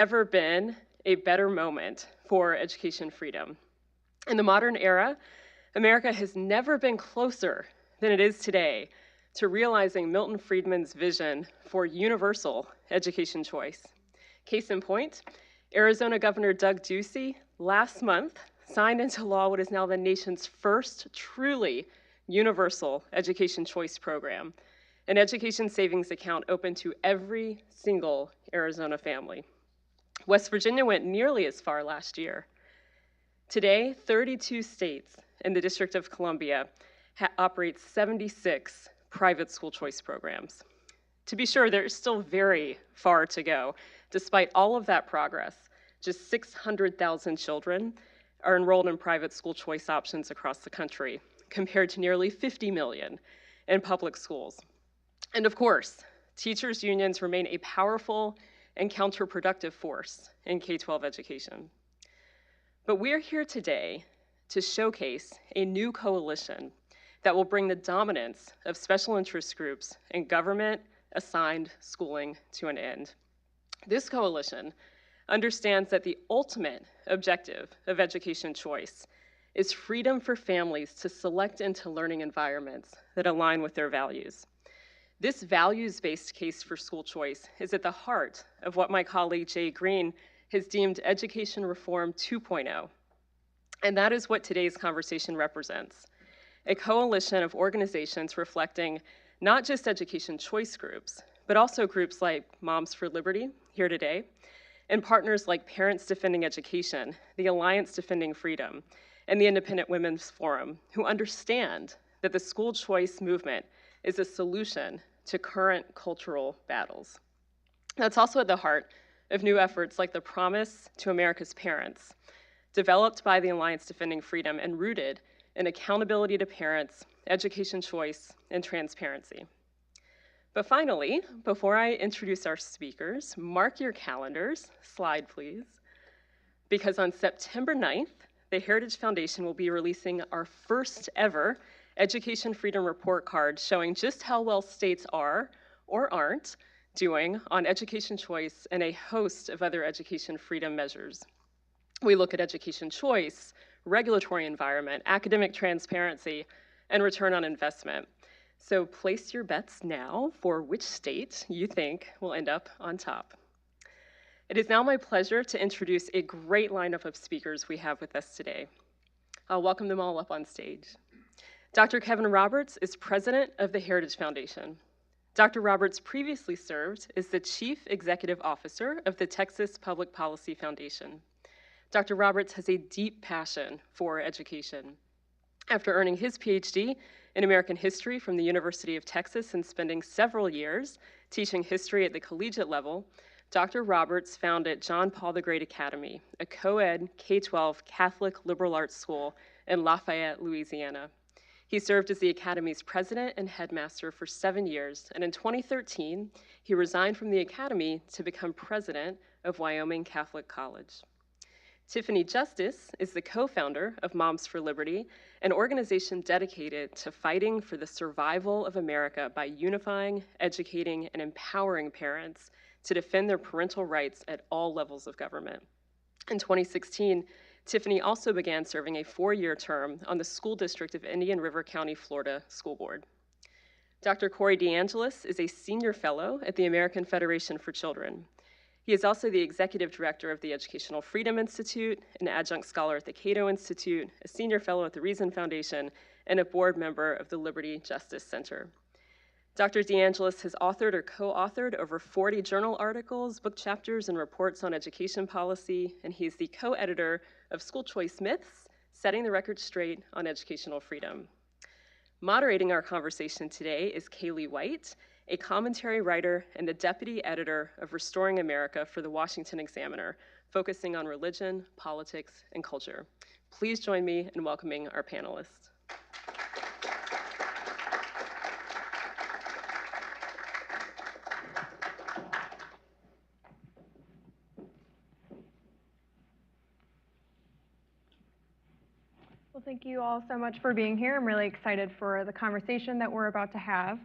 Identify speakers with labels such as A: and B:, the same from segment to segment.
A: never been a better moment for education freedom. In the modern era, America has never been closer than it is today to realizing Milton Friedman's vision for universal education choice. Case in point, Arizona Governor Doug Ducey last month signed into law what is now the nation's first truly universal education choice program, an education savings account open to every single Arizona family. West Virginia went nearly as far last year. Today, 32 states and the District of Columbia operate 76 private school choice programs. To be sure, there's still very far to go. Despite all of that progress, just 600,000 children are enrolled in private school choice options across the country, compared to nearly 50 million in public schools. And of course, teachers' unions remain a powerful and counterproductive force in K-12 education. But we're here today to showcase a new coalition that will bring the dominance of special interest groups in government-assigned schooling to an end. This coalition understands that the ultimate objective of education choice is freedom for families to select into learning environments that align with their values. This values-based case for school choice is at the heart of what my colleague Jay Green has deemed Education Reform 2.0. And that is what today's conversation represents: a coalition of organizations reflecting not just education choice groups, but also groups like Moms for Liberty, here today, and partners like Parents Defending Education, the Alliance Defending Freedom, and the Independent Women's Forum, who understand that the school choice movement is a solution to current cultural battles. That's also at the heart of new efforts like the Promise to America's Parents, developed by the Alliance Defending Freedom and rooted in accountability to parents, education choice, and transparency. But finally, before I introduce our speakers, mark your calendars, slide please, because on September 9th, the Heritage Foundation will be releasing our first ever Education Freedom Report Card showing just how well states are or aren't doing on education choice and a host of other education freedom measures. We look at education choice, regulatory environment, academic transparency, and return on investment. So place your bets now for which state you think will end up on top. It is now my pleasure to introduce a great lineup of speakers we have with us today. I'll welcome them all up on stage. Dr. Kevin Roberts is president of the Heritage Foundation. Dr. Roberts previously served as the chief executive officer of the Texas Public Policy Foundation. Dr. Roberts has a deep passion for education. After earning his PhD in American history from the University of Texas and spending several years teaching history at the collegiate level, Dr. Roberts founded John Paul the Great Academy, a co-ed K-12 Catholic liberal arts school in Lafayette, Louisiana. He served as the Academy's president and headmaster for 7 years, and in 2013, he resigned from the Academy to become president of Wyoming Catholic College. Tiffany Justice is the co-founder of Moms for Liberty, an organization dedicated to fighting for the survival of America by unifying, educating, and empowering parents to defend their parental rights at all levels of government. In 2016, Tiffany also began serving a 4-year term on the School District of Indian River County, Florida School Board. Dr. Corey DeAngelis is a senior fellow at the American Federation for Children. He is also the executive director of the Educational Freedom Institute, an adjunct scholar at the Cato Institute, a senior fellow at the Reason Foundation, and a board member of the Liberty Justice Center. Dr. DeAngelis has authored or co-authored over 40 journal articles, book chapters, and reports on education policy, and he's the co-editor of School Choice Myths, Setting the Record Straight on Educational Freedom. Moderating our conversation today is Kaylee White, a commentary writer and the deputy editor of Restoring America for the Washington Examiner, focusing on religion, politics, and culture. Please join me in welcoming our panelists.
B: Well, thank you all so much for being here. I'm really excited for the conversation that we're about to have.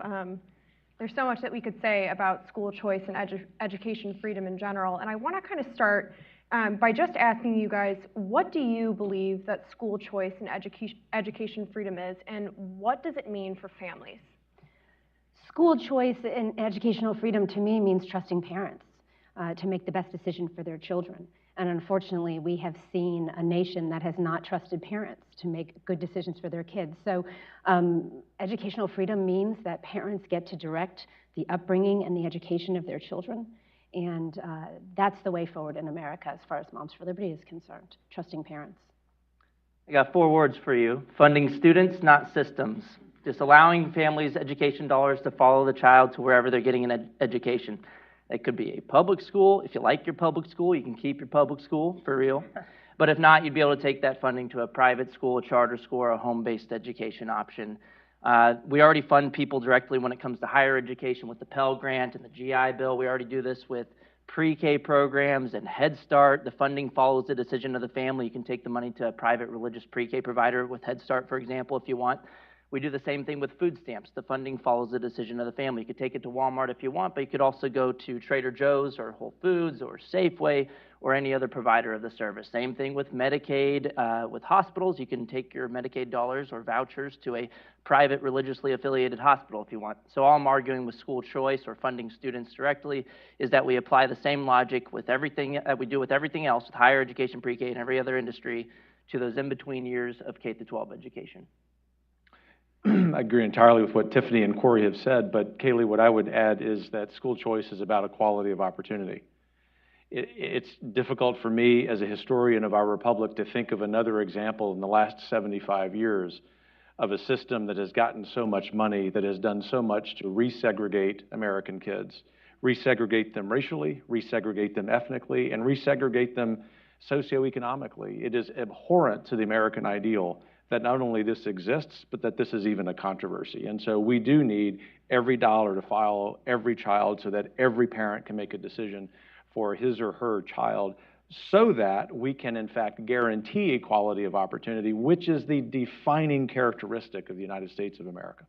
B: There's so much that we could say about school choice and education freedom in general, and I want to kind of start by just asking you guys, what do you believe that school choice and education freedom is, and what does it mean for families?
C: School choice and educational freedom to me means trusting parents to make the best decision for their children. And unfortunately, we have seen a nation that has not trusted parents to make good decisions for their kids. So educational freedom means that parents get to direct the upbringing and the education of their children. And that's the way forward in America as far as Moms for Liberty is concerned, trusting parents.
D: I got 4 words for you: funding students, not systems. Just allowing families' education dollars to follow the child to wherever they're getting an education. It could be a public school. If you like your public school, you can keep your public school, for real. But if not, you'd be able to take that funding to a private school, a charter school, or a home-based education option. We already fund people directly when it comes to higher education with the Pell Grant and the GI Bill. We already do this with pre-K programs and Head Start. The funding follows the decision of the family. You can take the money to a private religious pre-K provider with Head Start, for example, if you want. We do the same thing with food stamps. The funding follows the decision of the family. You could take it to Walmart if you want, but you could also go to Trader Joe's or Whole Foods or Safeway or any other provider of the service. Same thing with Medicaid. With hospitals, you can take your Medicaid dollars or vouchers to a private religiously affiliated hospital if you want. So all I'm arguing with school choice or funding students directly is that we apply the same logic with everything that we do with everything else, with higher education, pre-K, and every other industry, to those in-between years of K-12 education.
E: I agree entirely with what Tiffany and Corey have said, but Kaylee, what I would add is that school choice is about equality of opportunity. It's difficult for me as a historian of our republic to think of another example in the last 75 years of a system that has gotten so much money, that has done so much to resegregate American kids, resegregate them racially, resegregate them ethnically, and resegregate them socioeconomically. It is abhorrent to the American ideal that not only this exists, but that this is even a controversy. And so we do need every dollar to follow every child so that every parent can make a decision for his or her child, so that we can in fact guarantee equality of opportunity, which is the defining characteristic of the United States of America.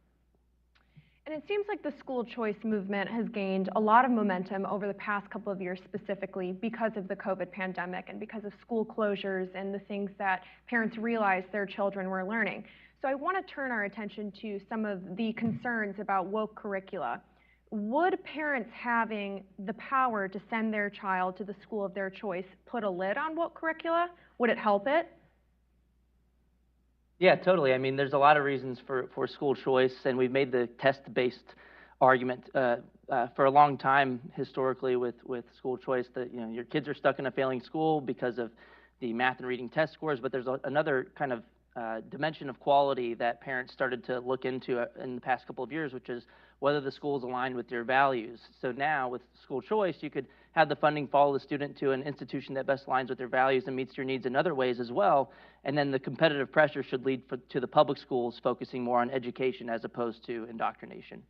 B: And it seems like the school choice movement has gained a lot of momentum over the past couple of years, specifically because of the COVID pandemic and because of school closures and the things that parents realized their children were learning. So I want to turn our attention to some of the concerns about woke curricula. Would parents having the power to send their child to the school of their choice put a lid on woke curricula? Would it help it?
D: Yeah, totally. I mean, there's a lot of reasons for school choice, and we've made the test-based argument for a long time historically with school choice that, you know, your kids are stuck in a failing school because of the math and reading test scores, but there's another kind of dimension of quality that parents started to look into in the past couple of years, which is whether the school is aligned with your values. So now with school choice, you could have the funding follow the student to an institution that best aligns with their values and meets your needs in other ways as well. And then the competitive pressure should lead to the public schools focusing more on education as opposed to indoctrination.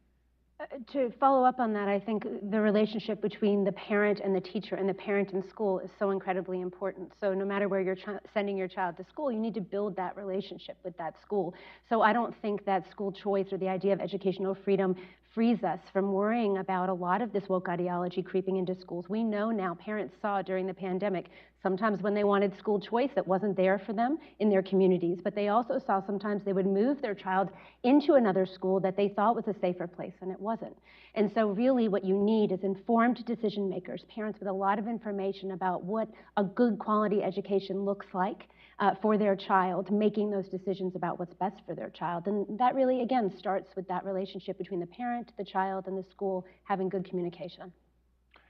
C: To follow up on that, I think the relationship between the parent and the teacher and the parent in school is so incredibly important. So no matter where you're sending your child to school, you need to build that relationship with that school. So I don't think that school choice or the idea of educational freedom frees us from worrying about a lot of this woke ideology creeping into schools. We know now, parents saw during the pandemic, sometimes when they wanted school choice, it wasn't there for them in their communities, but they also saw sometimes they would move their child into another school that they thought was a safer place, and it wasn't. And so really what you need is informed decision makers, parents with a lot of information about what a good quality education looks like for their child, making those decisions about what's best for their child. And that really, again, starts with that relationship between the parent, the child, and the school having good communication.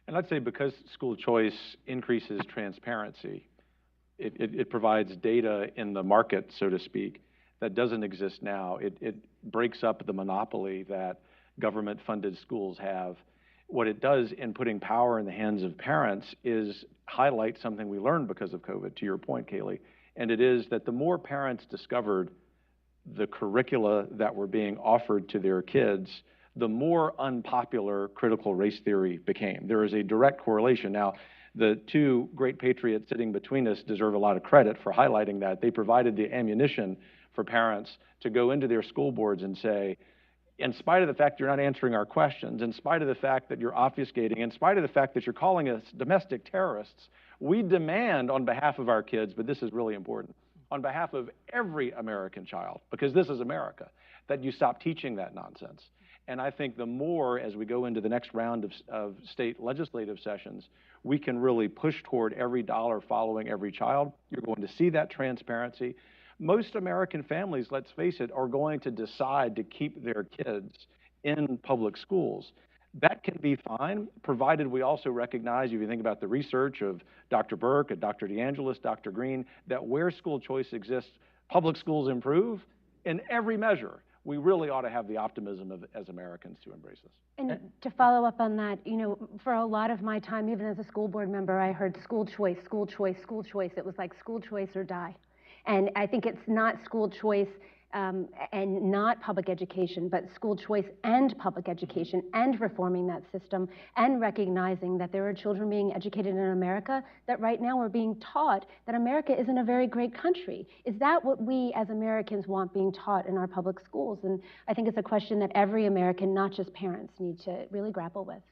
E: And I'd say because school choice increases transparency, it provides data in the market, so to speak, that doesn't exist now. It breaks up the monopoly that government-funded schools have. What it does in putting power in the hands of parents is highlight something we learned because of COVID, to your point, Kaylee, and it is that the more parents discovered the curricula that were being offered to their kids, the more unpopular critical race theory became. There is a direct correlation. Now, the two great patriots sitting between us deserve a lot of credit for highlighting that. They provided the ammunition for parents to go into their school boards and say, in spite of the fact you're not answering our questions, in spite of the fact that you're obfuscating, in spite of the fact that you're calling us domestic terrorists, we demand on behalf of our kids, but this is really important, on behalf of every American child, because this is America, that you stop teaching that nonsense. And I think the more, as we go into the next round of state legislative sessions, we can really push toward every dollar following every child. You're going to see that transparency. Most American families, let's face it, are going to decide to keep their kids in public schools. That can be fine, provided we also recognize, if you think about the research of Dr. Burke, and Dr. DeAngelis, Dr. Green, that where school choice exists, public schools improve in every measure. We really ought to have the optimism as Americans to embrace this.
C: And to follow up on that, for a lot of my time, even as a school board member, I heard school choice, school choice, school choice. It was like school choice or die. And I think it's not school choice and not public education, but school choice and public education and reforming that system and recognizing that there are children being educated in America that right now are being taught that America isn't a very great country. Is that what we as Americans want being taught in our public schools? And I think it's a question that every American, not just parents, need to really grapple with.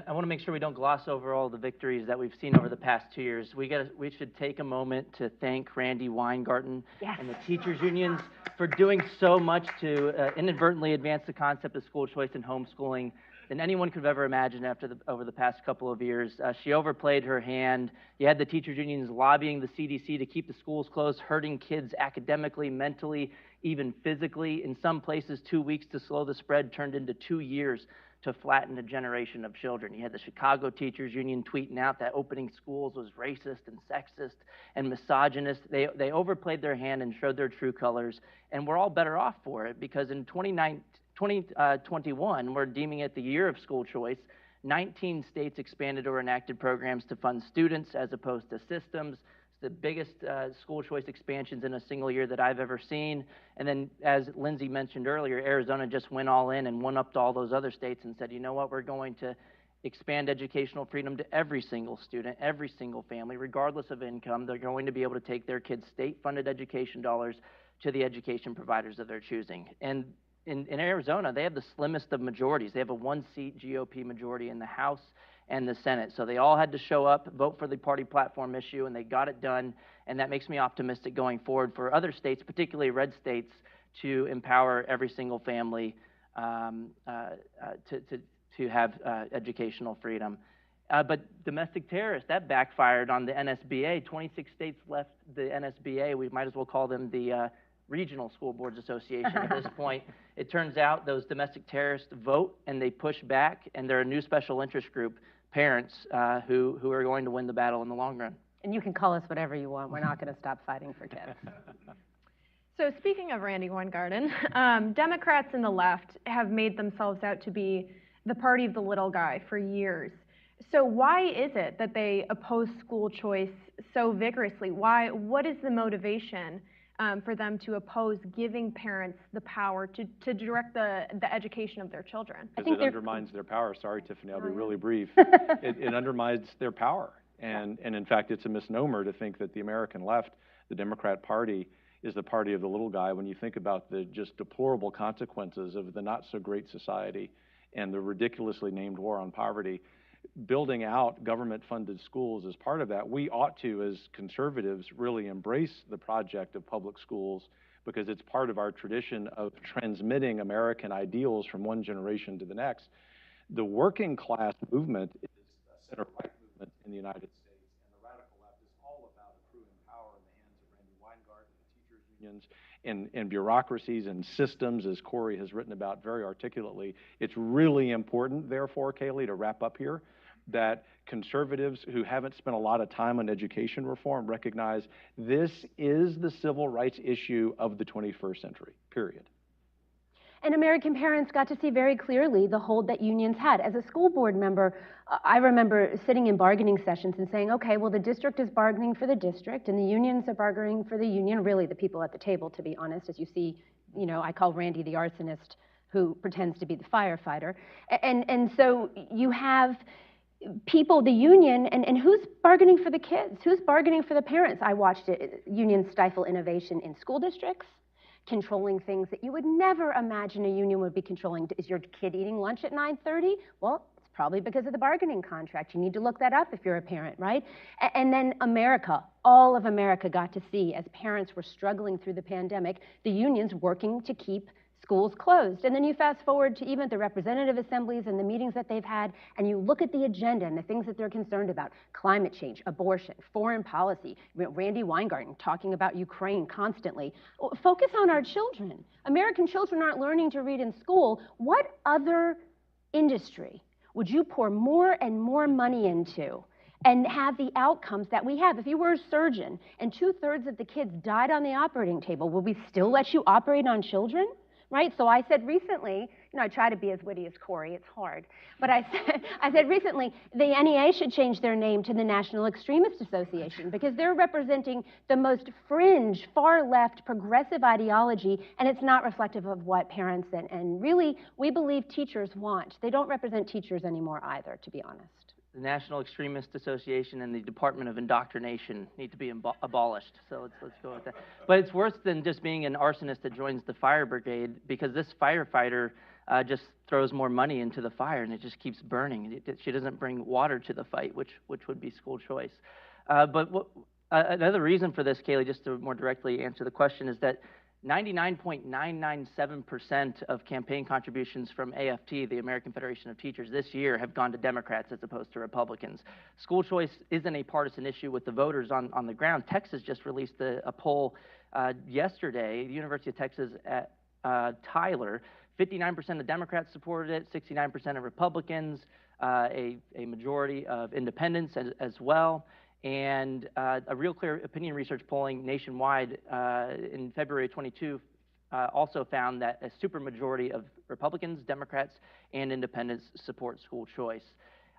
D: I want to make sure we don't gloss over all the victories that we've seen over the past 2 years. We should take a moment to thank Randy Weingarten and the teachers unions for doing so much to inadvertently advance the concept of school choice and homeschooling than anyone could have ever imagined over the past couple of years. She overplayed her hand. You had the teachers unions lobbying the CDC to keep the schools closed, hurting kids academically, mentally, even physically. In some places, 2 weeks to slow the spread turned into 2 years to flatten a generation of children. You had the Chicago Teachers Union tweeting out that opening schools was racist and sexist and misogynist. They overplayed their hand and showed their true colors, and we're all better off for it because in 2021, we're deeming it the year of school choice. 19 states expanded or enacted programs to fund students as opposed to systems. The biggest school choice expansions in a single year that I've ever seen. And then, as Lindsay mentioned earlier, Arizona just went all in and one-upped all those other states and said, you know what, we're going to expand educational freedom to every single student, every single family, regardless of income. They're going to be able to take their kids' state-funded education dollars to the education providers of their choosing. And in Arizona, they have the slimmest of majorities. They have a one-seat GOP majority in the House and the Senate. So they all had to show up, vote for the party platform issue, and they got it done. And that makes me optimistic going forward for other states, particularly red states, to empower every single family to have educational freedom. But domestic terrorists, that backfired on the NSBA. 26 states left the NSBA. We might as well call them the Regional School Boards Association at this point. It turns out those domestic terrorists vote and they push back, and they're a new special interest group, parents who are going to win the battle in the long run.
C: And you can call us whatever you want. We're not going to stop fighting for kids.
B: So speaking of Randy Weingarten, Democrats and the left have made themselves out to be the party of the little guy for years. So why is it that they oppose school choice so vigorously? What is the motivation for them to oppose giving parents the power to direct the education of their children?
E: Because it undermines their power. Sorry, Tiffany, I'll be really brief. It undermines their power. And in fact, it's a misnomer to think that the American left, the Democrat Party, is the party of the little guy when you think about the just deplorable consequences of the not-so-great society and the ridiculously named war on poverty. Building out government-funded schools is part of that. We ought to, as conservatives, really embrace the project of public schools because it's part of our tradition of transmitting American ideals from one generation to the next. The working class movement is a center-right movement in the United States, and the radical left is all about accruing power in the hands of Randy Weingarten, the teachers' unions, and bureaucracies and systems, as Corey has written about very articulately. It's really important, therefore, Kaylee, to wrap up here, that conservatives who haven't spent a lot of time on education reform recognize this is the civil rights issue of the 21st century, period.
C: And American parents got to see very clearly the hold that unions had. As a school board member, I remember sitting in bargaining sessions and saying, okay, well, the district is bargaining for the district and the unions are bargaining for the union, really the people at the table, to be honest. As you see, I call Randy the arsonist who pretends to be the firefighter. And so you have people, the union, and who's bargaining for the kids? Who's bargaining for the parents? I watched unions stifle innovation in school districts. controlling things that you would never imagine a union would be controlling. Is your kid eating lunch at 9:30? Well, it's probably because of the bargaining contract. You need to look that up if you're a parent, right? And then America, all of America got to see, as parents were struggling through the pandemic, the unions working to keep schools closed. And then you fast forward to even the representative assemblies and the meetings that they've had, and you look at the agenda and the things that they're concerned about: climate change, abortion, foreign policy. Randy Weingarten talking about Ukraine constantly. Focus on our children. American children aren't learning to read in school. What other industry would you pour more and more money into and have the outcomes that we have? If you were a surgeon and 2/3 of the kids died on the operating table, would we still let you operate on children? Right? So I said recently, I try to be as witty as Corey, it's hard, but I said recently, the NEA should change their name to the National Extremist Association, because they're representing the most fringe, far left, progressive ideology, and it's not reflective of what parents and really, we believe teachers want. They don't represent teachers anymore either, to be honest.
D: The National Extremist Association and the Department of Indoctrination need to be abolished. So let's go with that. But it's worse than just being an arsonist that joins the fire brigade, because this firefighter just throws more money into the fire and it just keeps burning. She doesn't bring water to the fight, which would be school choice. Another reason for this, Kaylee, just to more directly answer the question, is that 99.997% of campaign contributions from AFT, the American Federation of Teachers, this year have gone to Democrats as opposed to Republicans. School choice isn't a partisan issue with the voters on the ground. Texas just released a poll yesterday, the University of Texas at Tyler. 59% of Democrats supported it, 69% of Republicans, a majority of independents as well. And a Real Clear Opinion Research polling nationwide in February 22 also found that a supermajority of Republicans, Democrats, and independents support school choice.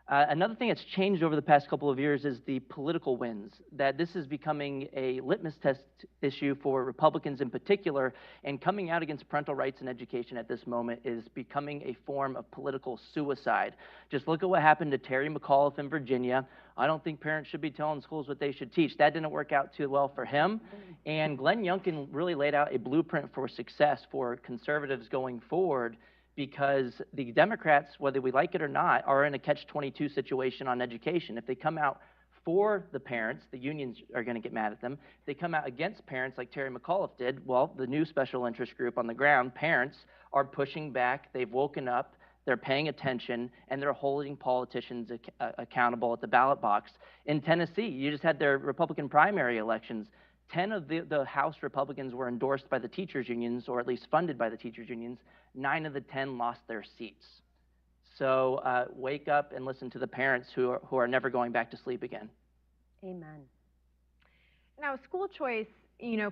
D: Another thing that's changed over the past couple of years is the political wins, that this is becoming a litmus test issue for Republicans in particular, and coming out against parental rights in education at this moment is becoming a form of political suicide. Just look at what happened to Terry McAuliffe in Virginia. I don't think parents should be telling schools what they should teach. That didn't work out too well for him. And Glenn Youngkin really laid out a blueprint for success for conservatives going forward, because the Democrats, whether we like it or not, are in a catch-22 situation on education. If they come out for the parents, the unions are going to get mad at them. If they come out against parents like Terry McAuliffe did, well, the new special interest group on the ground, parents, are pushing back. They've woken up, they're paying attention, and they're holding politicians accountable at the ballot box. In Tennessee, you just had their Republican primary elections. 10 of the House Republicans were endorsed by the teachers' unions, or at least funded by the teachers' unions. 9 of the 10 lost their seats. So wake up and listen to the parents who are never going back to sleep again.
C: Amen.
B: Now, school choice,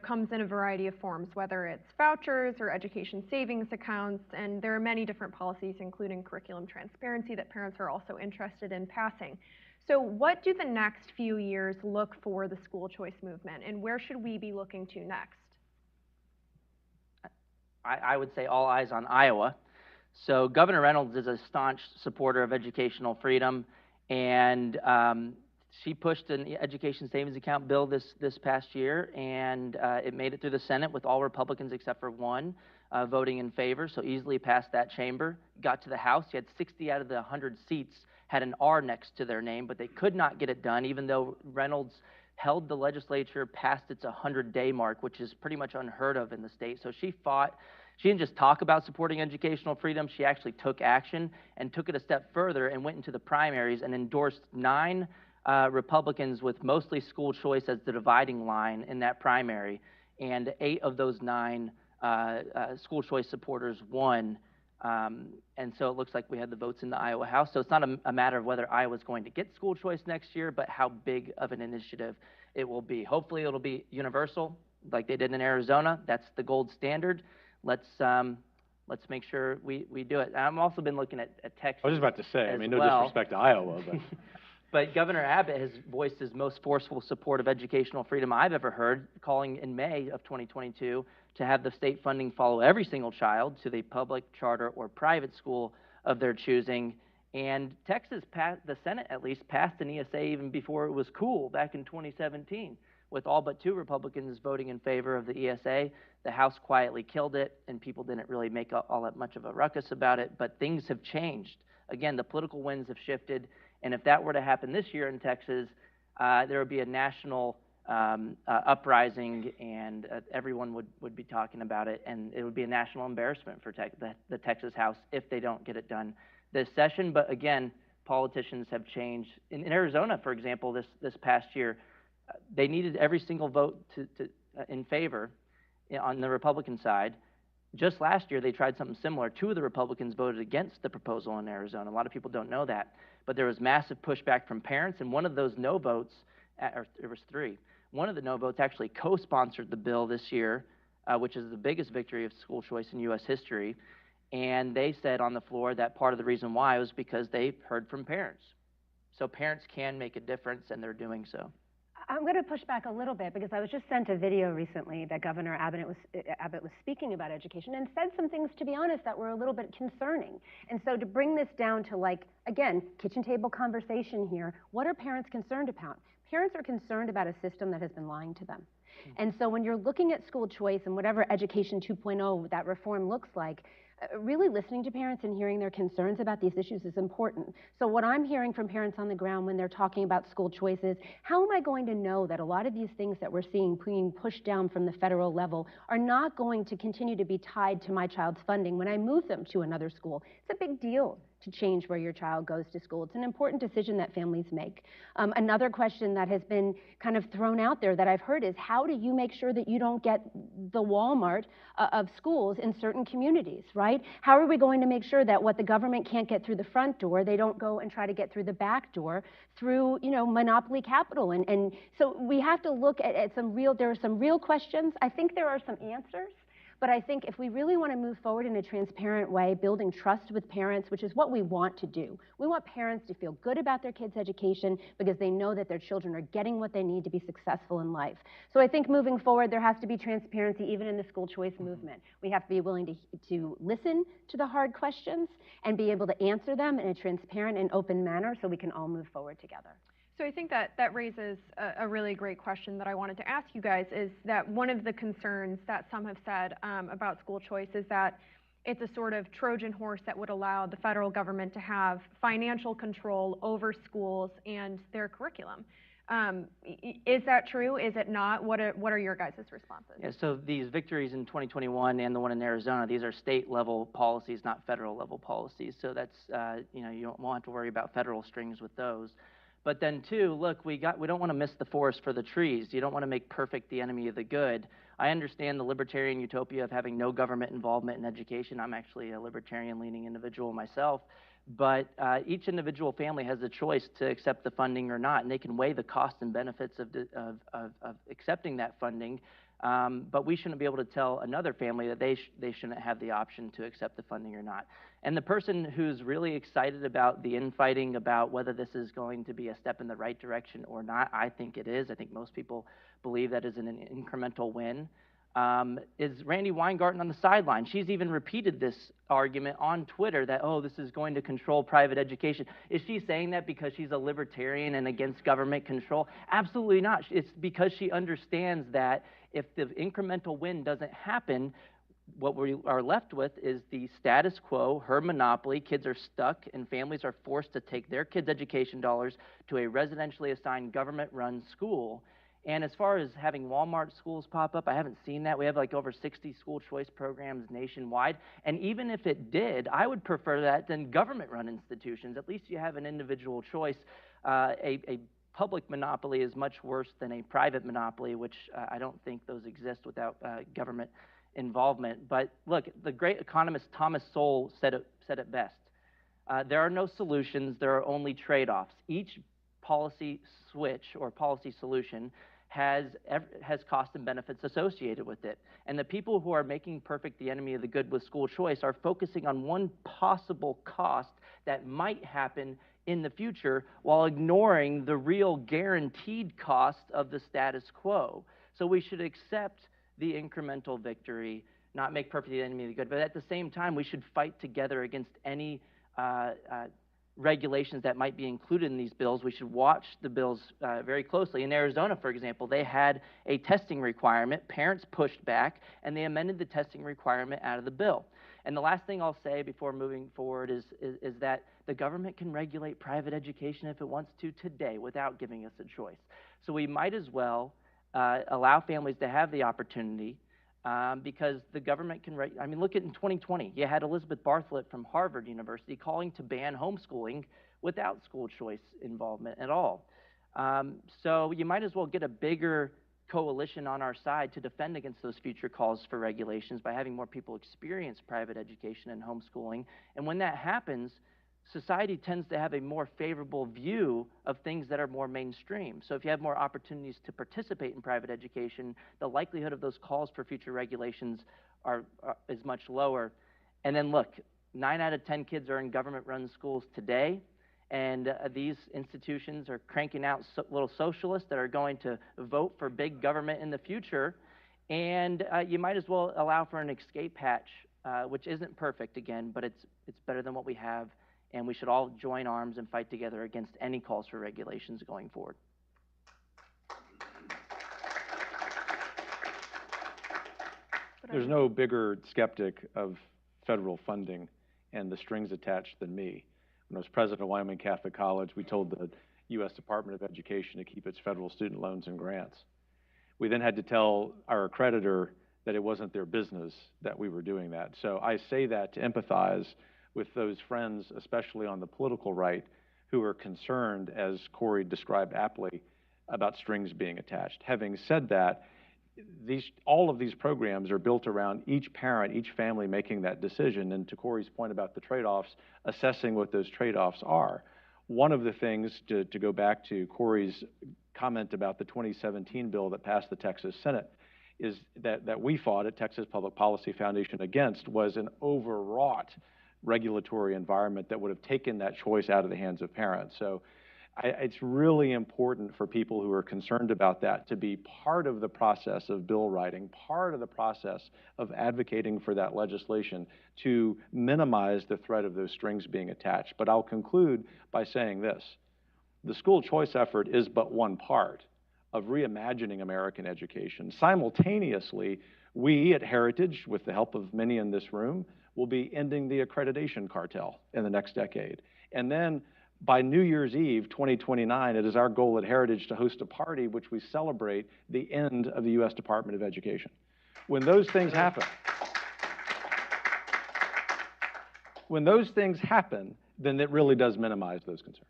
B: comes in a variety of forms, whether it's vouchers or education savings accounts, and there are many different policies, including curriculum transparency, that parents are also interested in passing. So what do the next few years look for the school choice movement, and where should we be looking to next?
D: I would say all eyes on Iowa. So Governor Reynolds is a staunch supporter of educational freedom, and she pushed an education savings account bill this past year, and it made it through the Senate with all Republicans except for one voting in favor, so easily passed that chamber. Got to the House, you had 60 out of the 100 seats had an R next to their name, but they could not get it done, even though Reynolds held the legislature past its 100-day mark, which is pretty much unheard of in the state. So she fought. She didn't just talk about supporting educational freedom, she actually took action and took it a step further and went into the primaries and endorsed 9 Republicans with mostly school choice as the dividing line in that primary. And 8 of those 9 school choice supporters won. And so it looks like we had the votes in the Iowa House. So it's not a matter of whether Iowa's going to get school choice next year, but how big of an initiative it will be. Hopefully it'll be universal, like they did in Arizona. That's the gold standard. Let's make sure we do it. I've also been looking at Texas.
E: I was just about to say, no disrespect to Iowa, but.
D: But Governor Abbott has voiced his most forceful support of educational freedom I've ever heard, calling in May of 2022 to have the state funding follow every single child to the public, charter, or private school of their choosing. And Texas, the Senate at least, passed an ESA even before it was cool back in 2017. with all but 2 Republicans voting in favor of the ESA. The House quietly killed it, and people didn't really make all that much of a ruckus about it, but things have changed. Again, the political winds have shifted, and if that were to happen this year in Texas, there would be a national uprising, and everyone would be talking about it, and it would be a national embarrassment for the Texas House if they don't get it done this session. But again, politicians have changed. In Arizona, for example, this past year, they needed every single vote in favor on the Republican side. Just last year, they tried something similar. 2 of the Republicans voted against the proposal in Arizona. A lot of people don't know that. But there was massive pushback from parents, and one of those no votes, or there was 3, one of the no votes actually co-sponsored the bill this year, which is the biggest victory of school choice in U.S. history. And they said on the floor that part of the reason why was because they heard from parents. So parents can make a difference, and they're doing so.
C: I'm going to push back a little bit because I was just sent a video recently that Governor Abbott was speaking about education and said some things, to be honest, that were a little bit concerning. And so to bring this down to, like, again, kitchen table conversation here, what are parents concerned about? Parents are concerned about a system that has been lying to them. And so when you're looking at school choice and whatever Education 2.0 that reform looks like, really listening to parents and hearing their concerns about these issues is important. So what I'm hearing from parents on the ground when they're talking about school choices, how am I going to know that a lot of these things that we're seeing being pushed down from the federal level are not going to continue to be tied to my child's funding when I move them to another school? It's a big deal to change where your child goes to school. It's an important decision that families make. Another question that has been kind of thrown out there that I've heard is, how do you make sure that you don't get the Walmart of schools in certain communities, right? How are we going to make sure that what the government can't get through the front door, they don't go and try to get through the back door through, you know, monopoly capital? And so we have to look at there are some real questions. I think there are some answers. But I think if we really want to move forward in a transparent way, building trust with parents, which is what we want to do. We want parents to feel good about their kids' education because they know that their children are getting what they need to be successful in life. So I think moving forward, there has to be transparency even in the school choice movement. We have to be willing to listen to the hard questions and be able to answer them in a transparent and open manner so we can all move forward together.
B: So I think that raises a really great question that I wanted to ask you guys, is that one of the concerns that some have said about school choice is that it's a sort of Trojan horse that would allow the federal government to have financial control over schools and their curriculum. Is that true? Is it not? What are your guys' responses?
D: Yeah, so these victories in 2021 and the one in Arizona, these are state-level policies, not federal-level policies. So that's, you know, you won't have to worry about federal strings with those. But then, too, look, we don't want to miss the forest for the trees. You don't want to make perfect the enemy of the good. I understand the libertarian utopia of having no government involvement in education. I'm actually a libertarian-leaning individual myself. But each individual family has the choice to accept the funding or not, and they can weigh the costs and benefits of accepting that funding. But we shouldn't be able to tell another family that they shouldn't have the option to accept the funding or not. And the person who's really excited about the infighting about whether this is going to be a step in the right direction or not, I think it is. I think most people believe that is an incremental win. Is Randi Weingarten on the sideline. She's even repeated this argument on Twitter that, oh, this is going to control private education. Is she saying that because she's a libertarian and against government control? Absolutely not. It's because she understands that if the incremental win doesn't happen, what we are left with is the status quo, her monopoly. Kids are stuck, and families are forced to take their kids' education dollars to a residentially assigned government-run school. And as far as having Walmart schools pop up, I haven't seen that. We have like over 60 school choice programs nationwide. And even if it did, I would prefer that than government-run institutions. At least you have an individual choice. A public monopoly is much worse than a private monopoly, which I don't think those exist without government involvement. But look, the great economist Thomas Sowell said it best. There are no solutions, there are only trade-offs. Each policy switch or policy solution has costs and benefits associated with it. And the people who are making perfect the enemy of the good with school choice are focusing on one possible cost that might happen in the future while ignoring the real guaranteed cost of the status quo. So we should accept the incremental victory, not make perfect the enemy of the good, but at the same time, we should fight together against any regulations that might be included in these bills. We should watch the bills very closely. In Arizona, for example, they had a testing requirement. Parents pushed back, and they amended the testing requirement out of the bill. And the last thing I'll say before moving forward is that the government can regulate private education if it wants to today without giving us a choice. So we might as well allow families to have the opportunity because the government can, I mean, look at in 2020, you had Elizabeth Bartlett from Harvard University calling to ban homeschooling without school choice involvement at all. So you might as well get a bigger coalition on our side to defend against those future calls for regulations by having more people experience private education and homeschooling. And when that happens, society tends to have a more favorable view of things that are more mainstream. So if you have more opportunities to participate in private education, the likelihood of those calls for future regulations is much lower. And then look, 9 out of 10 kids are in government-run schools today, and these institutions are cranking out little socialists that are going to vote for big government in the future. And you might as well allow for an escape hatch, which isn't perfect again, but it's better than what we have. And we should all join arms and fight together against any calls for regulations going forward.
E: There's no bigger skeptic of federal funding and the strings attached than me. When I was president of Wyoming Catholic College, we told the U.S. Department of Education to keep its federal student loans and grants. We then had to tell our accreditor that it wasn't their business that we were doing that. So I say that to empathize with those friends, especially on the political right, who are concerned, as Corey described aptly, about strings being attached. Having said that, all of these programs are built around each parent, each family making that decision, and to Corey's point about the trade-offs, assessing what those trade-offs are. One of the things, to go back to Corey's comment about the 2017 bill that passed the Texas Senate, is that we fought at Texas Public Policy Foundation against was an overwrought regulatory environment that would have taken that choice out of the hands of parents. So it's really important for people who are concerned about that to be part of the process of bill writing, part of the process of advocating for that legislation to minimize the threat of those strings being attached. But I'll conclude by saying this. The school choice effort is but one part of reimagining American education. Simultaneously, we at Heritage, with the help of many in this room, will be ending the accreditation cartel in the next decade. And then by New Year's Eve, 2029, it is our goal at Heritage to host a party which we celebrate the end of the U.S. Department of Education. When those things happen, then it really does minimize those concerns.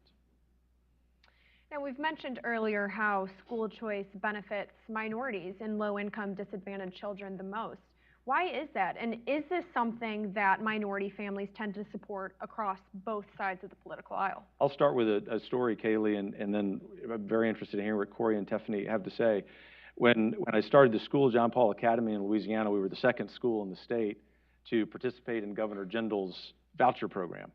B: Now, we've mentioned earlier how school choice benefits minorities and low-income disadvantaged children the most. Why is that? And is this something that minority families tend to support across both sides of the political aisle?
E: I'll start with a story, Kaylee, and then I'm very interested in hearing what Corey and Tiffany have to say. When I started the school, John Paul Academy in Louisiana, we were the second school in the state to participate in Governor Jindal's voucher program.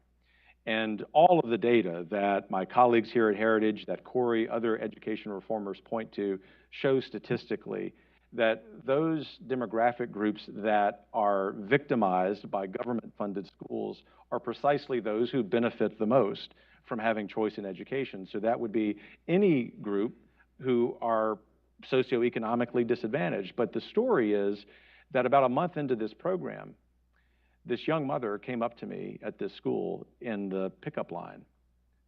E: And all of the data that my colleagues here at Heritage, that Corey, other education reformers point to, show statistically that those demographic groups that are victimized by government-funded schools are precisely those who benefit the most from having choice in education. So that would be any group who are socioeconomically disadvantaged. But the story is that about a month into this program, this young mother came up to me at this school in the pickup line,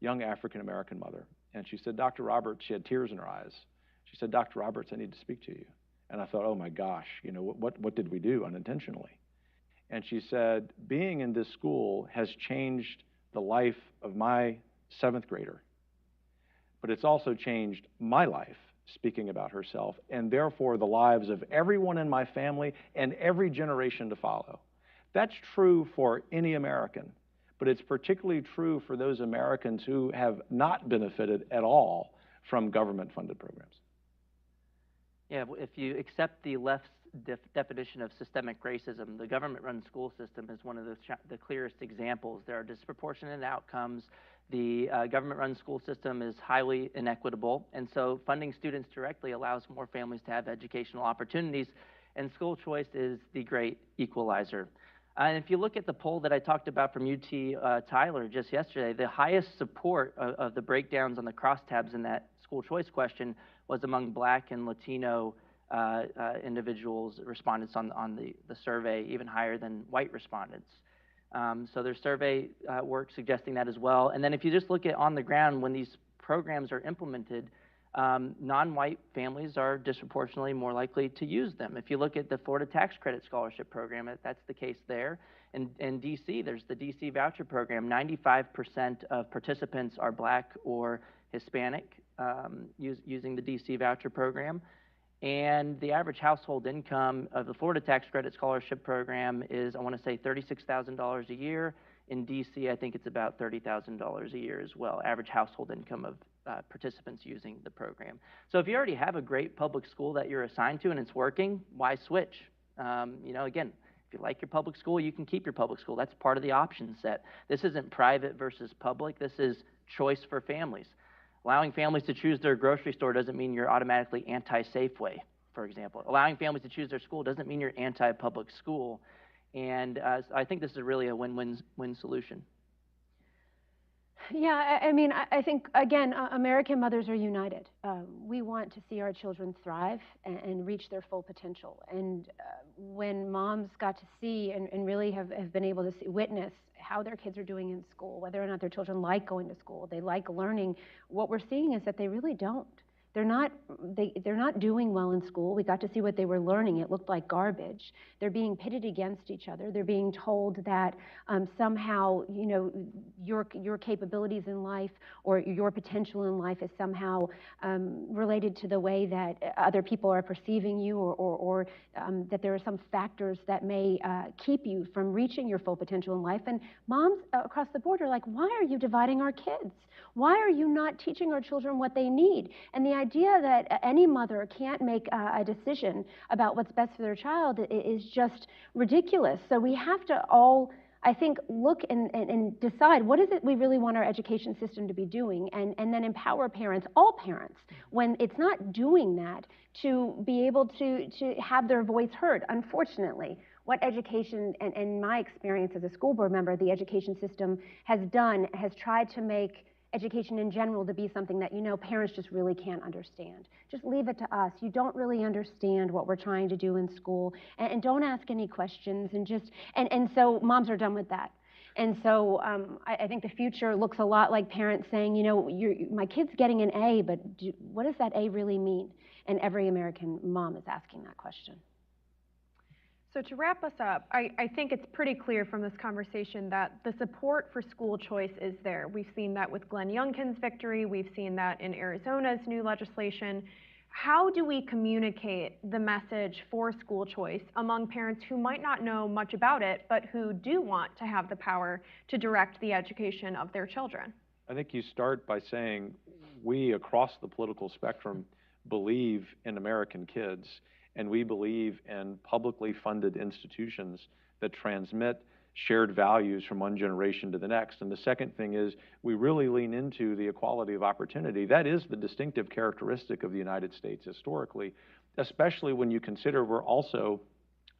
E: young African-American mother, and she said, Dr. Roberts, she had tears in her eyes. She said, Dr. Roberts, I need to speak to you. And I thought, oh my gosh, you know, what did we do unintentionally? And she said, being in this school has changed the life of my 7th grader, but it's also changed my life, speaking about herself, and therefore the lives of everyone in my family and every generation to follow. That's true for any American, but it's particularly true for those Americans who have not benefited at all from government-funded programs.
D: Yeah, if you accept the left's definition of systemic racism, the government-run school system is one of the clearest examples. There are disproportionate outcomes. The government-run school system is highly inequitable, and so funding students directly allows more families to have educational opportunities, and school choice is the great equalizer. And if you look at the poll that I talked about from UT Tyler just yesterday, the highest support of the breakdowns on the crosstabs in that school choice question was among Black and Latino individuals, respondents on the survey, even higher than white respondents. So there's survey work suggesting that as well. And then if you just look at on the ground, when these programs are implemented, non-white families are disproportionately more likely to use them. If you look at the Florida Tax Credit Scholarship Program, that's the case there. In D.C., there's the D.C. Voucher Program. 95% of participants are Black or Hispanic using the D.C. Voucher Program. And the average household income of the Florida Tax Credit Scholarship Program is, I want to say, $36,000 a year. In D.C., I think it's about $30,000 a year as well, average household income of participants using the program. So if you already have a great public school that you're assigned to and it's working, why switch? You know, again, if you like your public school, you can keep your public school. That's part of the option set. This isn't private versus public. This is choice for families. Allowing families to choose their grocery store doesn't mean you're automatically anti-Safeway, for example. Allowing families to choose their school doesn't mean you're anti-public school. And I think this is really a win-win solution.
C: Yeah, I mean, I think, again, American mothers are united. We want to see our children thrive and reach their full potential. And when moms got to see and really have been able to witness how their kids are doing in school, whether or not their children like going to school, they like learning, what we're seeing is that they really don't. They're not doing well in school. We got to see what they were learning. It looked like garbage. They're being pitted against each other. They're being told that somehow, you know, your capabilities in life or your potential in life is somehow related to the way that other people are perceiving you, or that there are some factors that may keep you from reaching your full potential in life. And moms across the board are like, why are you dividing our kids? Why are you not teaching our children what they need? And the idea that any mother can't make a decision about what's best for their child is just ridiculous. So we have to all, I think, look and decide what is it we really want our education system to be doing, and then empower parents, all parents, when it's not doing that, to be able to have their voice heard. Unfortunately, what education, and my experience as a school board member, the education system has done, has tried to make education in general to be something that, you know, parents just really can't understand. Just leave it to us. You don't really understand what we're trying to do in school, and don't ask any questions, and so moms are done with that. And so I think the future looks a lot like parents saying, you know, my kid's getting an A, but what does that A really mean? And every American mom is asking that question.
B: So to wrap us up, I think it's pretty clear from this conversation that the support for school choice is there. We've seen that with Glenn Youngkin's victory. We've seen that in Arizona's new legislation. How do we communicate the message for school choice among parents who might not know much about it, but who do want to have the power to direct the education of their children?
E: I think you start by saying we across the political spectrum believe in American kids, and we believe in publicly funded institutions that transmit shared values from one generation to the next. And the second thing is we really lean into the equality of opportunity. That is the distinctive characteristic of the United States historically, especially when you consider we're also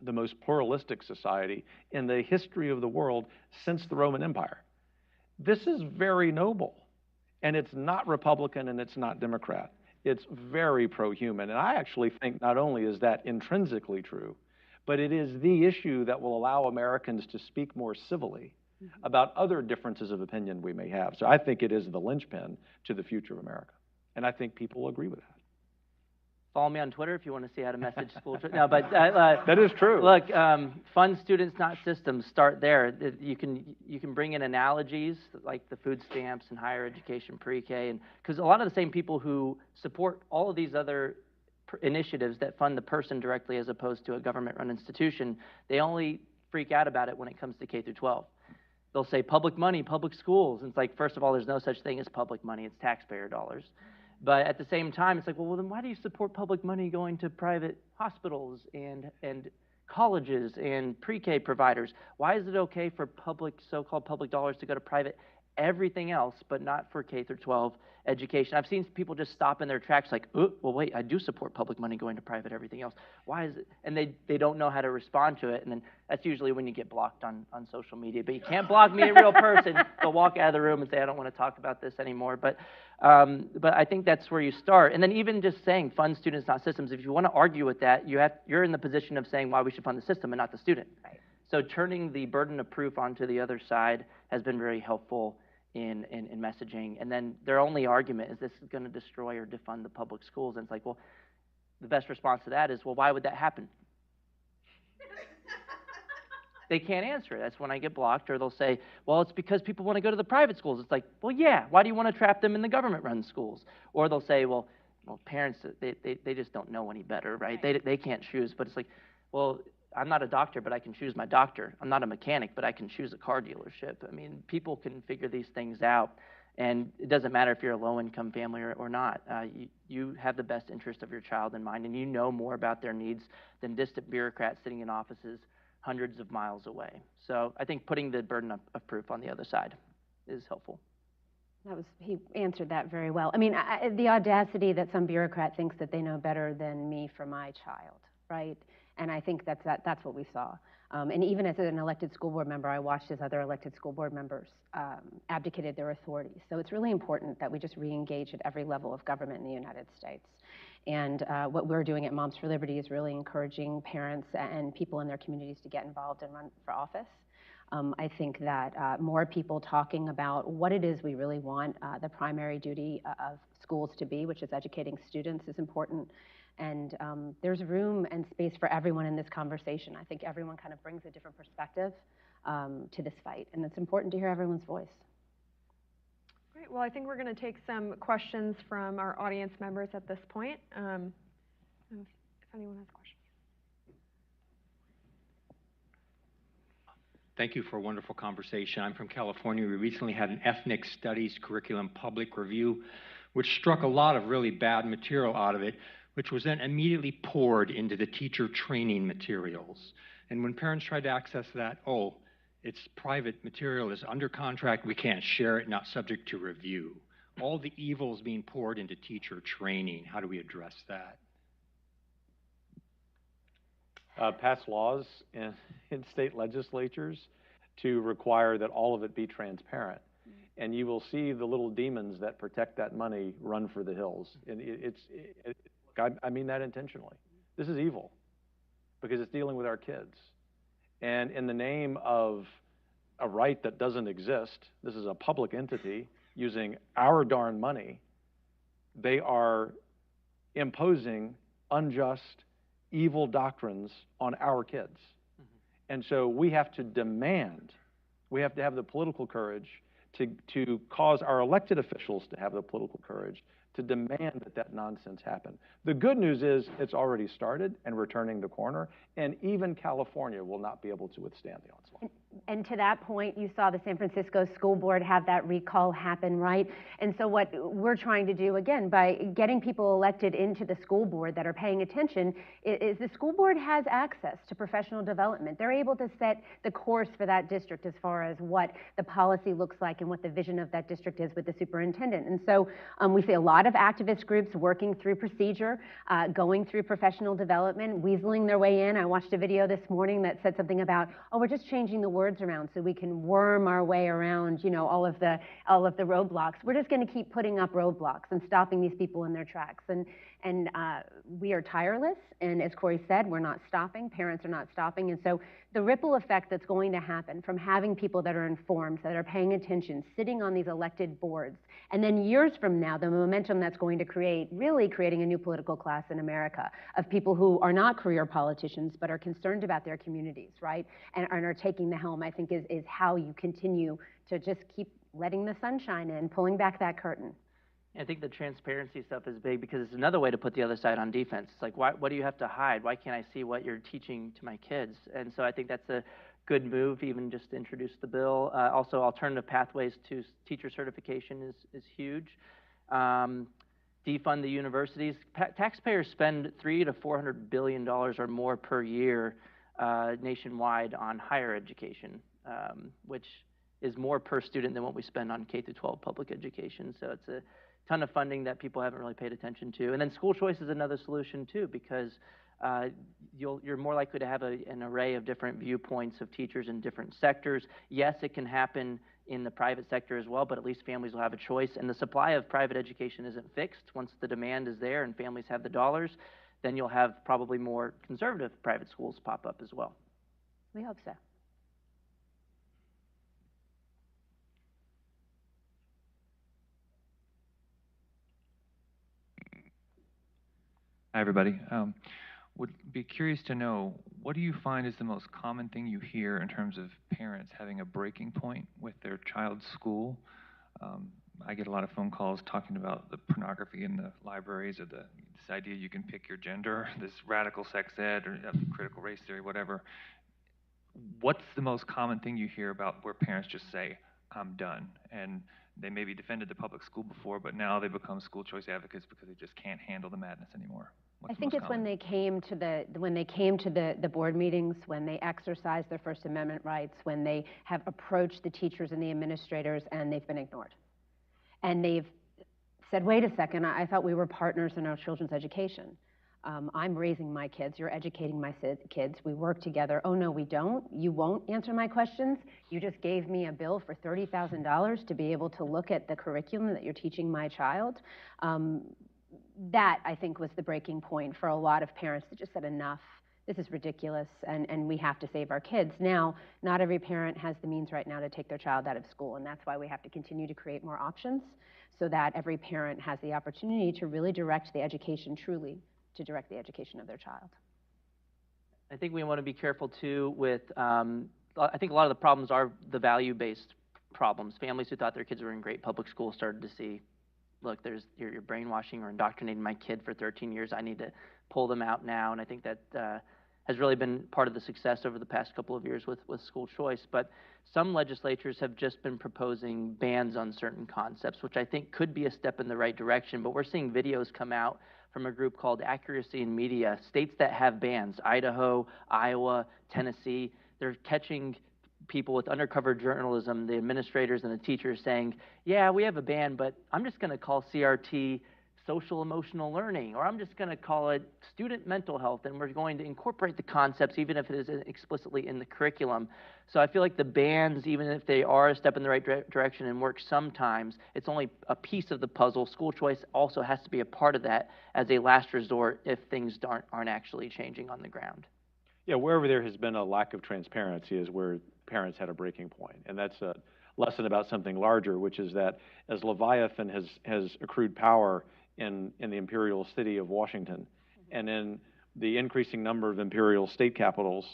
E: the most pluralistic society in the history of the world since the Roman Empire. This is very noble, and it's not Republican and it's not Democrat. It's very pro-human, and I actually think not only is that intrinsically true, but it is the issue that will allow Americans to speak more civilly about other differences of opinion we may have. So I think it is the linchpin to the future of America, and I think people will agree with that.
D: Follow me on Twitter if you want to see how to message school. No, but
E: that is true.
D: Look, fund students, not systems. Start there. You can bring in analogies like the food stamps and higher education, pre-K, and because a lot of the same people who support all of these other initiatives that fund the person directly as opposed to a government-run institution, they only freak out about it when it comes to K through 12. They'll say public money, public schools. And it's like, first of all, there's no such thing as public money. It's taxpayer dollars. But at the same time, it's like, well, then why do you support public money going to private hospitals and colleges and pre-K providers? Why is it okay for public, so-called public dollars to go to private everything else, but not for K through 12 education. I've seen people just stop in their tracks like, oh, well, wait, I do support public money going to private everything else. Why is it? And they don't know how to respond to it. And then that's usually when you get blocked on social media. But you can't block me, a real person. They'll walk out of the room and say, I don't want to talk about this anymore. But I think that's where you start. And then even just saying fund students, not systems, if you want to argue with that, you're in the position of saying why we should fund the system and not the student.
C: Right.
D: So turning the burden of proof onto the other side has been very helpful in messaging. And then their only argument is this is going to destroy or defund the public schools. And it's like, well, the best response to that is, well, why would that happen? They can't answer it. That's when I get blocked. Or they'll say, well, it's because people want to go to the private schools. It's like, well, yeah, why do you want to trap them in the government-run schools? Or they'll say, well, parents, they just don't know any better, right? They can't choose. But it's like, well, I'm not a doctor, but I can choose my doctor. I'm not a mechanic, but I can choose a car dealership. I mean, people can figure these things out, and it doesn't matter if you're a low-income family or not. You have the best interest of your child in mind, and you know more about their needs than distant bureaucrats sitting in offices hundreds of miles away. So I think putting the burden of proof on the other side is helpful.
C: He answered that very well. I mean, the audacity that some bureaucrat thinks that they know better than me for my child, right? And I think that's what we saw. And even as an elected school board member, I watched as other elected school board members abdicated their authority. So it's really important that we just re-engage at every level of government in the United States. And what we're doing at Moms for Liberty is really encouraging parents and people in their communities to get involved and run for office. I think that more people talking about what it is we really want the primary duty of schools to be, which is educating students, is important. And there's room and space for everyone in this conversation. I think everyone kind of brings a different perspective to this fight, and it's important to hear everyone's voice.
B: Great. Well, I think we're going to take some questions from our audience members at this point. If anyone has questions.
F: Thank you for a wonderful conversation. I'm from California. We recently had an ethnic studies curriculum public review, which struck a lot of really bad material out of it, which was then immediately poured into the teacher training materials. And when parents tried to access that, oh, it's private material, it's under contract, we can't share it, not subject to review. All the evils being poured into teacher training. How do we address that?
E: Pass laws in state legislatures to require that all of it be transparent. And you will see the little demons that protect that money run for the hills. And I mean that intentionally. This is evil because it's dealing with our kids. And in the name of a right that doesn't exist, this is a public entity using our darn money, they are imposing unjust, evil doctrines on our kids. Mm-hmm. And so we have to demand, we have to have the political courage to cause our elected officials to have the political courage to demand that nonsense happen. The good news is it's already started and we're turning the corner, and even California will not be able to withstand the onslaught.
C: And to that point, you saw the San Francisco School Board have that recall happen, right? And so what we're trying to do, again, by getting people elected into the school board that are paying attention, is the school board has access to professional development. They're able to set the course for that district as far as what the policy looks like and what the vision of that district is with the superintendent. And so we see a lot of activist groups working through procedure, going through professional development, weaseling their way in. I watched a video this morning that said something about, oh, we're just changing the words around so we can worm our way around, you know, all of the roadblocks. We're just going to keep putting up roadblocks and stopping these people in their tracks. And we are tireless, and as Corey said, we're not stopping. Parents are not stopping. And so the ripple effect that's going to happen from having people that are informed, that are paying attention, sitting on these elected boards, and then years from now, the momentum that's going to create, really creating a new political class in America of people who are not career politicians but are concerned about their communities, right, and are taking the helm, I think is how you continue to just keep letting the sunshine in, pulling back that curtain.
D: I think the transparency stuff is big because it's another way to put the other side on defense. It's like, what do you have to hide? Why can't I see what you're teaching to my kids? And so I think that's a good move, even just to introduce the bill. Also, alternative pathways to teacher certification is huge. Defund the universities. Taxpayers spend $300 to $400 billion or more per year nationwide on higher education, which is more per student than what we spend on K through 12 public education. So it's a ton of funding that people haven't really paid attention to. And then school choice is another solution too, because you're more likely to have an array of different viewpoints of teachers in different sectors. Yes, it can happen in the private sector as well, but at least families will have a choice. And the supply of private education isn't fixed. Once the demand is there and families have the dollars, then you'll have probably more conservative private schools pop up as well. We hope so.
G: Hi, everybody. Would be curious to know, what do you find is the most common thing you hear in terms of parents having a breaking point with their child's school? I get a lot of phone calls talking about the pornography in the libraries, or this idea you can pick your gender, this radical sex ed, or critical race theory, whatever. What's the most common thing you hear about where parents just say, I'm done? And they maybe defended the public school before, but now they become school choice advocates because they just can't handle the madness anymore.
C: I think it's when they came to the board meetings, when they exercised their First Amendment rights, when they have approached the teachers and the administrators and they've been ignored. And they've said, wait a second, I thought we were partners in our children's education. I'm raising my kids, you're educating my kids, we work together. Oh no, we don't, you won't answer my questions. You just gave me a bill for $30,000 to be able to look at the curriculum that you're teaching my child. That, I think, was the breaking point for a lot of parents that just said, enough, this is ridiculous, and we have to save our kids. Now, not every parent has the means right now to take their child out of school, and that's why we have to continue to create more options so that every parent has the opportunity to really direct the education, truly, to direct the education of their child.
D: I think we want to be careful too with, I think a lot of the problems are the value-based problems. Families who thought their kids were in great public schools started to see, look, you're brainwashing or indoctrinating my kid for 13 years. I need to pull them out now. And I think that has really been part of the success over the past couple of years with school choice. But some legislatures have just been proposing bans on certain concepts, which I think could be a step in the right direction. But we're seeing videos come out from a group called Accuracy in Media, states that have bans, Idaho, Iowa, Tennessee. They're catching people with undercover journalism, the administrators and the teachers saying, yeah, we have a ban, but I'm just going to call CRT social emotional learning, or I'm just going to call it student mental health, and we're going to incorporate the concepts even if it isn't explicitly in the curriculum. So I feel like the bans, even if they are a step in the right direction and work sometimes, it's only a piece of the puzzle. School choice also has to be a part of that as a last resort if things aren't actually changing on the ground.
E: Yeah, wherever there has been a lack of transparency is where parents had a breaking point. And that's a lesson about something larger, which is that as Leviathan has accrued power in the imperial city of Washington, and in the increasing number of imperial state capitals,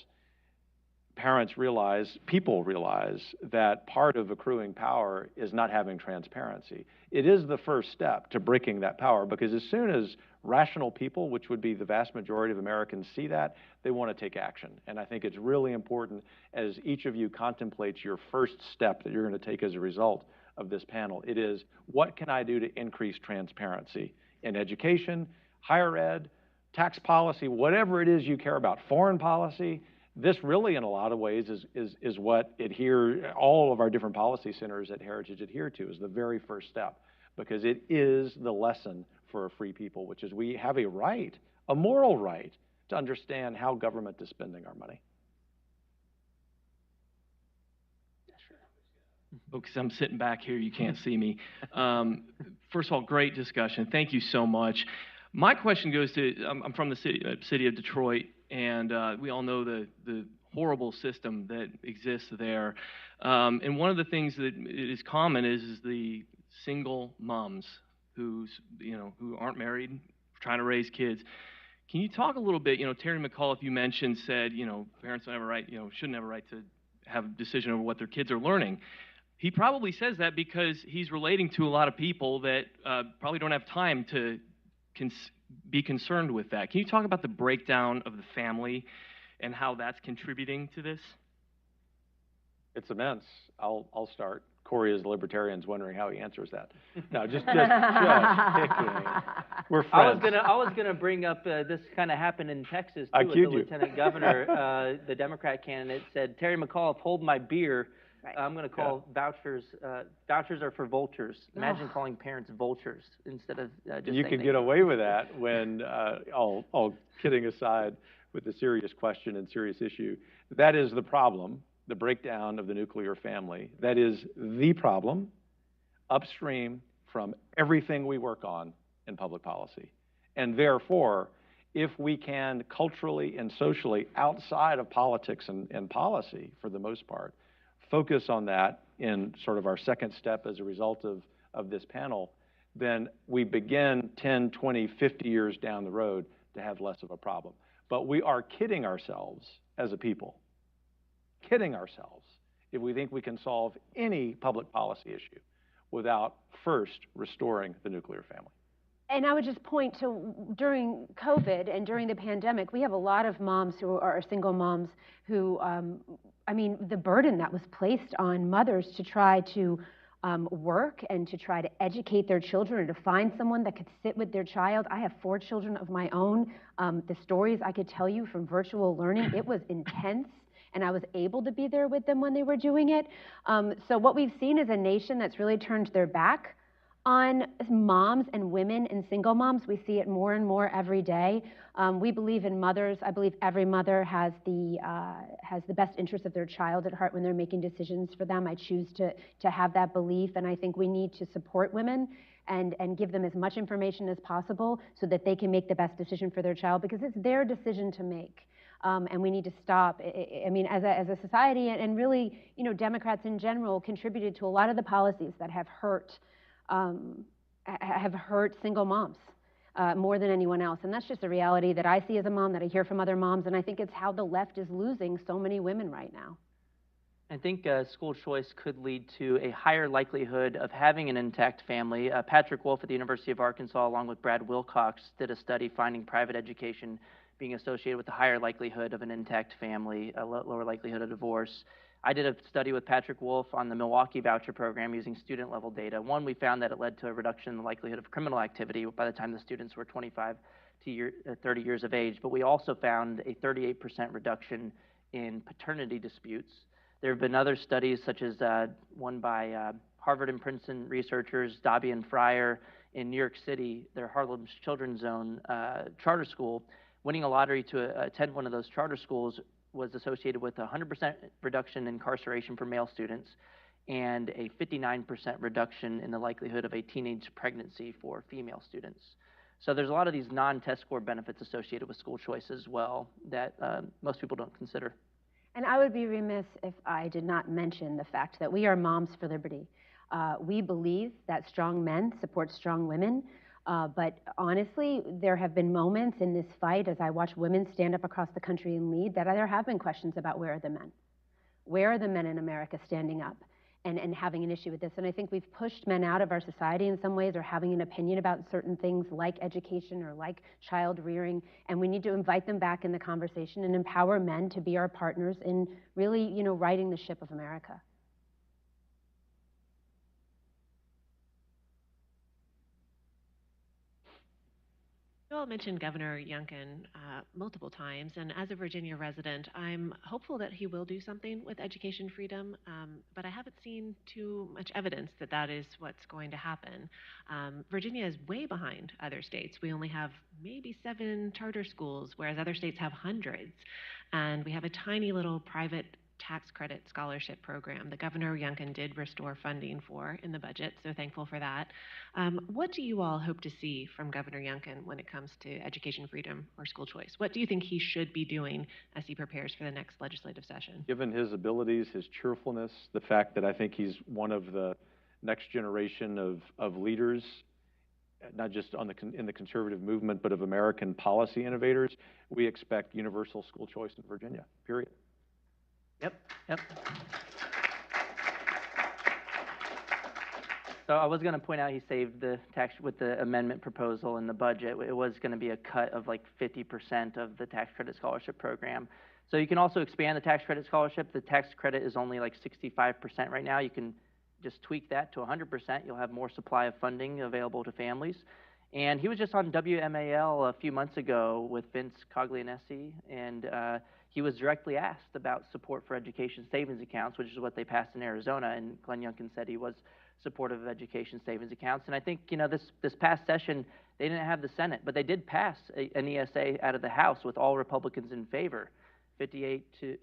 E: people realize that part of accruing power is not having transparency. It is the first step to breaking that power, because as soon as rational people, which would be the vast majority of Americans, see that, they want to take action. And I think it's really important, as each of you contemplates your first step that you're going to take as a result of this panel, it is, what can I do to increase transparency in education, higher ed, tax policy, whatever it is you care about, foreign policy? This really, in a lot of ways, is what all of our different policy centers at Heritage adhere to, is the very first step, because it is the lesson for a free people, which is we have a right, a moral right, to understand how government is spending our money.
H: Because I'm sitting back here, you can't see me. First of all, great discussion. Thank you so much. My question goes to, I'm from the city of Detroit, and we all know the horrible system that exists there. And one of the things that is common is the single moms who aren't married, trying to raise kids. Can you talk a little bit, Terry McAuliffe, you mentioned, said, parents don't have a right, shouldn't have a right to have a decision over what their kids are learning. He probably says that because he's relating to a lot of people that probably don't have time to be concerned with that. Can you talk about the breakdown of the family and how that's contributing to this?
E: It's immense. I'll start. Corey, as a libertarian's wondering how he answers that. No, just picking. We're friends.
D: I was gonna bring up this kind of happened in Texas too with the lieutenant governor. The Democrat candidate said, Terry McAuliffe, hold my beer.
C: Right.
D: I'm going to call vouchers, vouchers are for vultures. Imagine calling parents vultures instead of just
E: And you
D: saying
E: can get away with that when, all kidding aside, with the serious question and serious issue, that is the problem, the breakdown of the nuclear family. That is the problem upstream from everything we work on in public policy. And therefore, if we can culturally and socially, outside of politics and policy for the most part, focus on that in sort of our second step as a result of this panel, then we begin 10, 20, 50 years down the road to have less of a problem. But we are kidding ourselves as a people, kidding ourselves, if we think we can solve any public policy issue without first restoring the nuclear family.
C: And I would just point to during COVID and during the pandemic, we have a lot of moms who are single moms who, I mean, the burden that was placed on mothers to try to work and to try to educate their children or to find someone that could sit with their child. I have 4 children of my own. The stories I could tell you from virtual learning, it was intense. And I was able to be there with them when they were doing it. So what we've seen is a nation that's really turned their back on moms and women and single moms. We see it more and more every day. We believe in mothers. I believe every mother has the best interest of their child at heart when they're making decisions for them. I choose to have that belief, and I think we need to support women and give them as much information as possible so that they can make the best decision for their child, because it's their decision to make. And we need to stop. I mean, as a society, and really, you know, Democrats in general contributed to a lot of the policies that have hurt single moms more than anyone else. And that's just a reality that I see as a mom, that I hear from other moms, and I think it's how the left is losing so many women right now.
D: I think school choice could lead to a higher likelihood of having an intact family. Patrick Wolf at the University of Arkansas, along with Brad Wilcox, did a study finding private education being associated with a higher likelihood of an intact family, a lower likelihood of divorce. I did a study with Patrick Wolf on the Milwaukee voucher program using student-level data. One, we found that it led to a reduction in the likelihood of criminal activity by the time the students were 25 to 30 years of age, but we also found a 38% reduction in paternity disputes. There have been other studies, such as one by Harvard and Princeton researchers, Dobby and Fryer in New York City, their Harlem Children's Zone charter school. Winning a lottery to attend one of those charter schools was associated with a 100% reduction in incarceration for male students and a 59% reduction in the likelihood of a teenage pregnancy for female students. So there's a lot of these non-test score benefits associated with school choice as well that most people don't consider.
C: And I would be remiss if I did not mention the fact that we are Moms for Liberty. We believe that strong men support strong women. But honestly, there have been moments in this fight, as I watch women stand up across the country and lead, that there have been questions about where are the men? Where are the men in America standing up and having an issue with this? And I think we've pushed men out of our society in some ways, or having an opinion about certain things like education or like child rearing. And we need to invite them back in the conversation and empower men to be our partners in really, you know, righting the ship of America.
I: Joel mentioned Governor Youngkin multiple times, and as a Virginia resident, I'm hopeful that he will do something with education freedom, but I haven't seen too much evidence that that is what's going to happen. Virginia is way behind other states. We only have maybe 7 charter schools, whereas other states have hundreds, and we have a tiny little private tax credit scholarship program that Governor Youngkin did restore funding for in the budget, so thankful for that. What do you all hope to see from Governor Youngkin when it comes to education freedom or school choice? What do you think he should be doing as he prepares for the next legislative session?
E: Given his abilities, his cheerfulness, the fact that I think he's one of the next generation of leaders, not just in the conservative movement, but of American policy innovators, we expect universal school choice in Virginia, period.
D: Yep. So I was going to point out he saved the tax with the amendment proposal in the budget. It was going to be a cut of like 50% of the tax credit scholarship program. So you can also expand the tax credit scholarship. The tax credit is only like 65% right now. You can just tweak that to 100%. You'll have more supply of funding available to families. And he was just on WMAL a few months ago with Vince Coglianesi, and he was directly asked about support for education savings accounts, which is what they passed in Arizona, and Glenn Youngkin said he was supportive of education savings accounts. And I think, this past session, they didn't have the Senate, but they did pass an ESA out of the House with all Republicans in favor, 52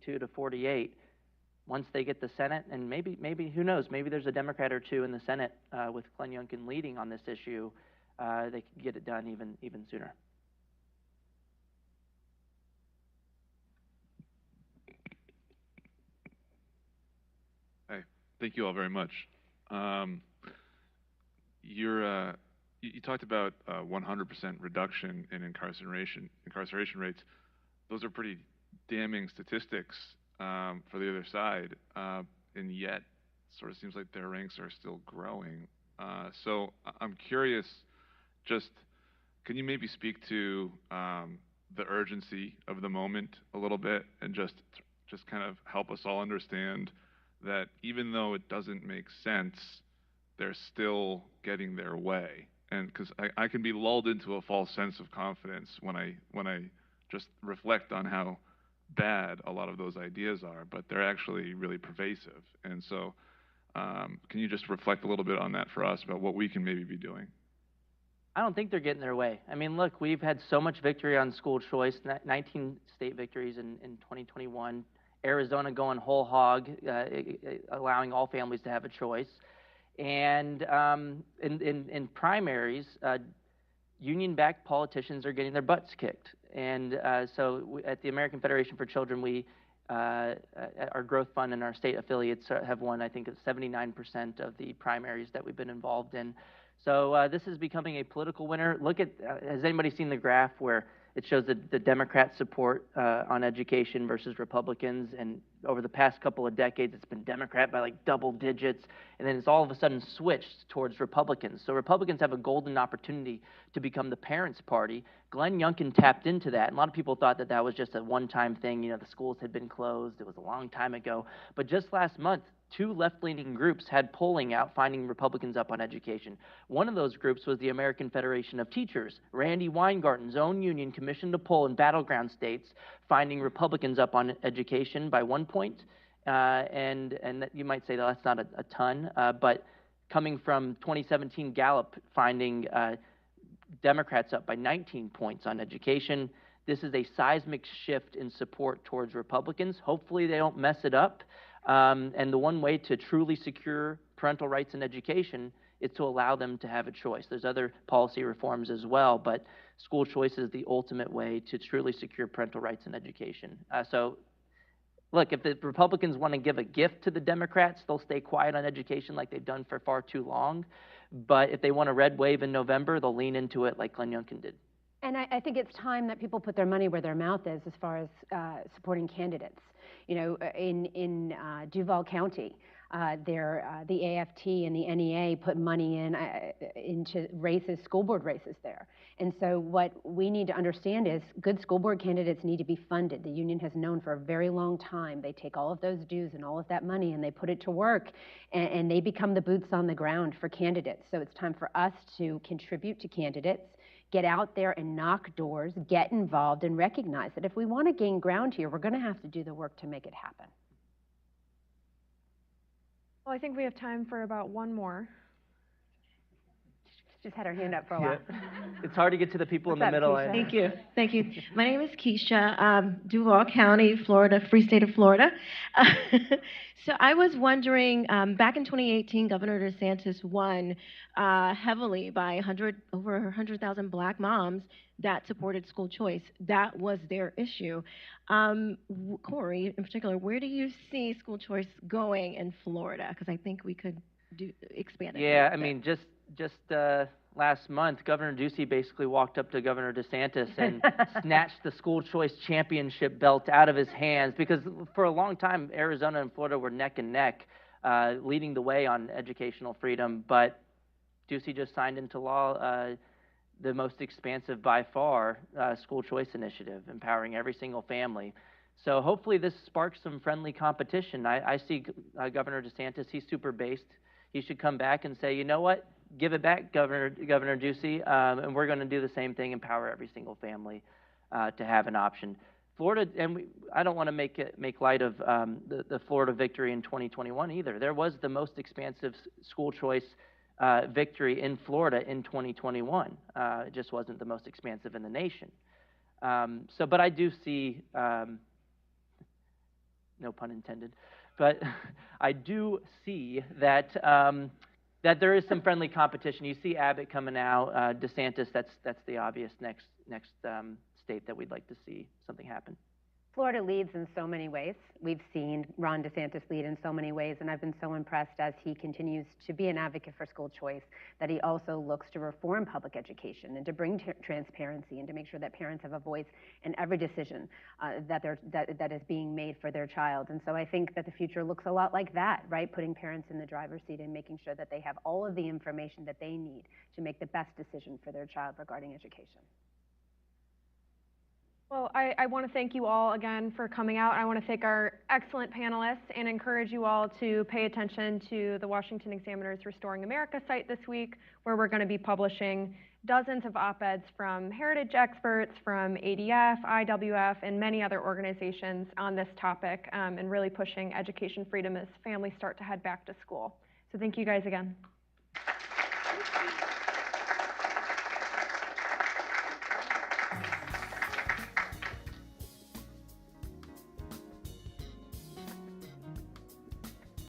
D: to 48. Once they get the Senate, and maybe who knows, maybe there's a Democrat or two in the Senate with Glenn Youngkin leading on this issue, they could get it done even sooner.
J: Hi, thank you all very much. You talked about 100% reduction in incarceration rates. Those are pretty damning statistics for the other side, and yet it sort of seems like their ranks are still growing. So I'm curious, just can you maybe speak to the urgency of the moment a little bit, and just kind of help us all understand that even though it doesn't make sense, they're still getting their way. And because I can be lulled into a false sense of confidence when I just reflect on how bad a lot of those ideas are, but they're actually really pervasive. And so can you just reflect a little bit on that for us about what we can maybe be doing?
D: I don't think they're getting their way. I mean, look, we've had so much victory on school choice, 19 state victories in 2021, Arizona going whole hog, allowing all families to have a choice. And in primaries, union-backed politicians are getting their butts kicked. And so at the American Federation for Children, our growth fund and our state affiliates have won, I think, 79% of the primaries that we've been involved in. So this is becoming a political winner. Look at, has anybody seen the graph where it shows the Democrat support on education versus Republicans? And over the past couple of decades, it's been Democrat by like double digits, and then it's all of a sudden switched towards Republicans. So Republicans have a golden opportunity to become the parents' party. Glenn Youngkin tapped into that. And a lot of people thought that that was just a one-time thing. The schools had been closed. It was a long time ago. But just last month, 2 left-leaning groups had polling out finding Republicans up on education. One of those groups was the American Federation of Teachers. Randy Weingarten's own union commissioned a poll in battleground states finding Republicans up on education by 1 point. And you might say that's not a ton, but coming from 2017 Gallup finding Democrats up by 19 points on education. This is a seismic shift in support towards Republicans. Hopefully they don't mess it up. And the one way to truly secure parental rights in education is to allow them to have a choice. There's other policy reforms as well, but school choice is the ultimate way to truly secure parental rights in education. So look, if the Republicans want to give a gift to the Democrats, they'll stay quiet on education like they've done for far too long. But if they want a red wave in November, they'll lean into it like Glenn Youngkin did.
C: And I think it's time that people put their money where their mouth is as far as supporting candidates. In Duval County, the AFT and the NEA put money into races, school board races there. And so what we need to understand is good school board candidates need to be funded. The union has known for a very long time. They take all of those dues and all of that money and they put it to work, and they become the boots on the ground for candidates. So it's time for us to contribute to candidates, get out there and knock doors, get involved, and recognize that if we want to gain ground here, we're going to have to do the work to make it happen.
B: Well, I think we have time for about one more.
C: Just had her hand up for a while.
D: It's hard to get to the people in the middle.
K: Thank you. Thank you. My name is Keisha, Duval County, Florida, free state of Florida. So I was wondering, back in 2018, Governor DeSantis won heavily by over 100,000 black moms that supported school choice. That was their issue. Corey, in particular, where do you see school choice going in Florida? Because I think we could expand it.
D: Yeah, I mean, just last month, Governor Ducey basically walked up to Governor DeSantis and snatched the school choice championship belt out of his hands, because for a long time, Arizona and Florida were neck and neck, leading the way on educational freedom. But Ducey just signed into law the most expansive by far school choice initiative, empowering every single family. So hopefully this sparks some friendly competition. I see Governor DeSantis, he's super based. He should come back and say, you know what, give it back, Governor Ducey, and we're going to do the same thing, empower every single family to have an option. Florida, and I don't want to make light of the Florida victory in 2021 either. There was the most expansive school choice victory in Florida in 2021. It just wasn't the most expansive in the nation. But I do see, no pun intended, but I do see that that there is some friendly competition. You see Abbott coming out, DeSantis. That's the obvious next state that we'd like to see something happen.
C: Florida leads in so many ways. We've seen Ron DeSantis lead in so many ways, and I've been so impressed as he continues to be an advocate for school choice that he also looks to reform public education and to bring transparency and to make sure that parents have a voice in every decision that is being made for their child. And so I think that the future looks a lot like that, right? Putting parents in the driver's seat and making sure that they have all of the information that they need to make the best decision for their child regarding education.
B: Well, I want to thank you all again for coming out. I want to thank our excellent panelists and encourage you all to pay attention to the Washington Examiner's Restoring America site this week, where we're going to be publishing dozens of op-eds from heritage experts, from ADF, IWF, and many other organizations on this topic, and really pushing education freedom as families start to head back to school. So thank you guys again.